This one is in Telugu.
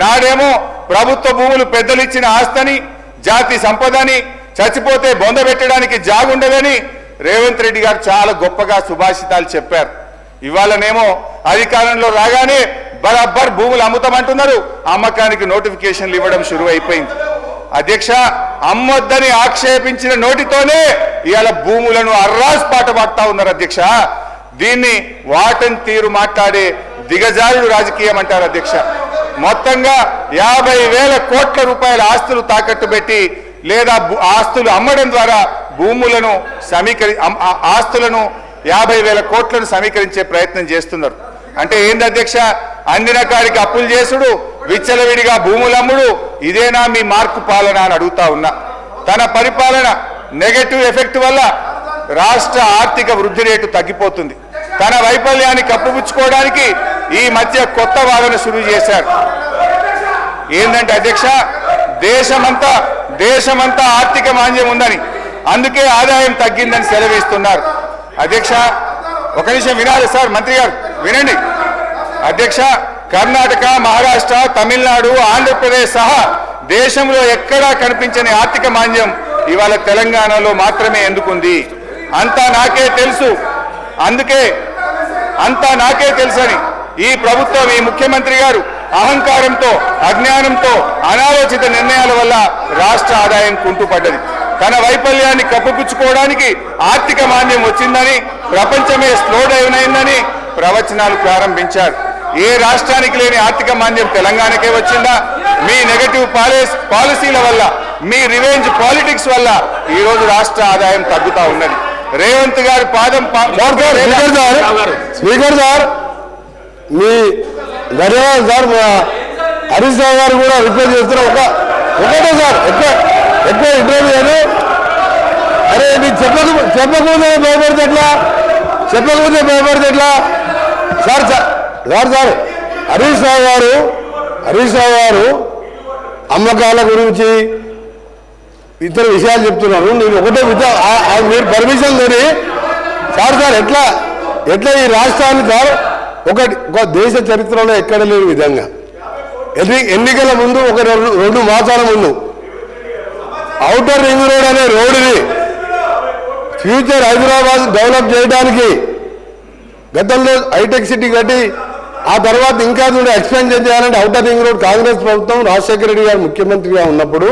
నాడేమో ప్రభుత్వ భూములు పెద్దలు ఇచ్చిన ఆస్తని జాతి సంపదని చచ్చిపోతే బొందబెట్టడానికి జాగుండదని రేవంత్ రెడ్డి గారు చాలా గొప్పగా సుభాషితాలు చెప్పారు. ఇవాళనేమో అధికారంలో రాగానే బరాబర్ భూములు అమ్ముతామంటున్నారు. అమ్మకానికి నోటిఫికేషన్లు ఇవ్వడం షురు అయిపోయింది. అధ్యక్ష, అమ్మొద్దని ఆక్షేపించిన నోటితోనే ఇవాళ భూములను అర్రాస్ పాట పాడుతా ఉన్నారు. అధ్యక్ష, దీన్ని వాటన్ తీరు మాట్లాడే దిగజారుడు రాజకీయం అంటారు. అధ్యక్ష, మొత్తంగా 50,000 కోట్ల రూపాయల ఆస్తులు తాకట్టు పెట్టి లేదా ఆస్తులు అమ్మడం ద్వారా భూములను ఆస్తులను 50,000 కోట్లను సమీకరించే ప్రయత్నం చేస్తున్నారు. అంటే ఏంది అధ్యక్ష? అందిన కాడికి అప్పులు చేసుడు, విచ్చలవిడిగా భూములమ్ముడు, ఇదేనా మీ మార్కు పాలన అని అడుగుతా ఉన్నా. తన పరిపాలన నెగటివ్ ఎఫెక్ట్ వల్ల రాష్ట్ర ఆర్థిక వృద్ధి రేటు తగ్గిపోతుంది. తన వైఫల్యాన్ని కప్పుపుచ్చుకోవడానికి ఈ మధ్య కొత్త వాదన శురు చేశారు. ఏంటంటే అధ్యక్ష, దేశమంతా ఆర్థిక మాంద్యం ఉందని, అందుకే ఆదాయం తగ్గిందని సెలవిస్తున్నారు. అధ్యక్ష, ఒక నిమిషం వినాలి సార్, మంత్రి గారు వినండి. అధ్యక్ష, కర్ణాటక, మహారాష్ట్ర, తమిళనాడు, ఆంధ్రప్రదేశ్ సహా దేశంలో ఎక్కడా కనిపించని ఆర్థిక మాంద్యం ఇవాళ తెలంగాణలో మాత్రమే ఎందుకుంది? అంతా నాకే తెలుసు, అందుకే అంతా నాకే తెలుసని ఈ ప్రభుత్వం, ఈ ముఖ్యమంత్రి గారు అహంకారంతో, అజ్ఞానంతో, అనాలోచిత నిర్ణయాల వల్ల రాష్ట్ర ఆదాయం కుంటుపడ్డది. తన వైఫల్యాన్ని కప్పుపుచ్చుకోవడానికి ఆర్థిక మాంద్యం వచ్చిందని, ప్రపంచమే స్లో డౌన్ అయిందని ప్రవచనాలు ప్రారంభించారు. ఏ రాష్ట్రానికి లేని ఆర్థిక మాంద్యం తెలంగాణకే వచ్చిందా? మీ నెగటివ్ పాలసీల వల్ల, మీ రివెంజ్ పాలిటిక్స్ వల్ల ఈరోజు రాష్ట్ర ఆదాయం తగ్గుతా ఉన్నది. రేవంత్ గారి పాదం స్పీకర్ సార్, మీ ధన్యవాదాలు సార్. హరీష్ రావు గారు కూడా రిక్వెస్ట్ చేస్తున్నారు. ఒకటే సార్, ఎక్కువ ఇంటర్వ్యూ అని. అరే మీరు చెప్పకపోతే భయపడితే ఎట్లా? సార్ హరీష్ రావు గారు అమ్మకాల గురించి ఇతర విషయాలు చెప్తున్నారు. నేను ఒకటే మీరు పర్మిషన్ కొని సార్ ఎట్లా ఈ రాష్ట్రాన్ని సార్ ఒక దేశ చరిత్రలో ఎక్కడ లేని విధంగా ఎన్నికల ముందు ఒక 2 మాసాల ముందు ఔటర్ రింగ్ రోడ్ అనే రోడ్డుని ఫ్యూచర్ హైదరాబాద్ డెవలప్ చేయడానికి గతంలో హైటెక్ సిటీ కట్టి ఆ తర్వాత ఇంకా ఎక్స్పెన్షన్ చేయాలంటే ఔటర్ రింగ్ రోడ్ కాంగ్రెస్ ప్రభుత్వం రాజశేఖర రెడ్డి గారు ముఖ్యమంత్రిగా ఉన్నప్పుడు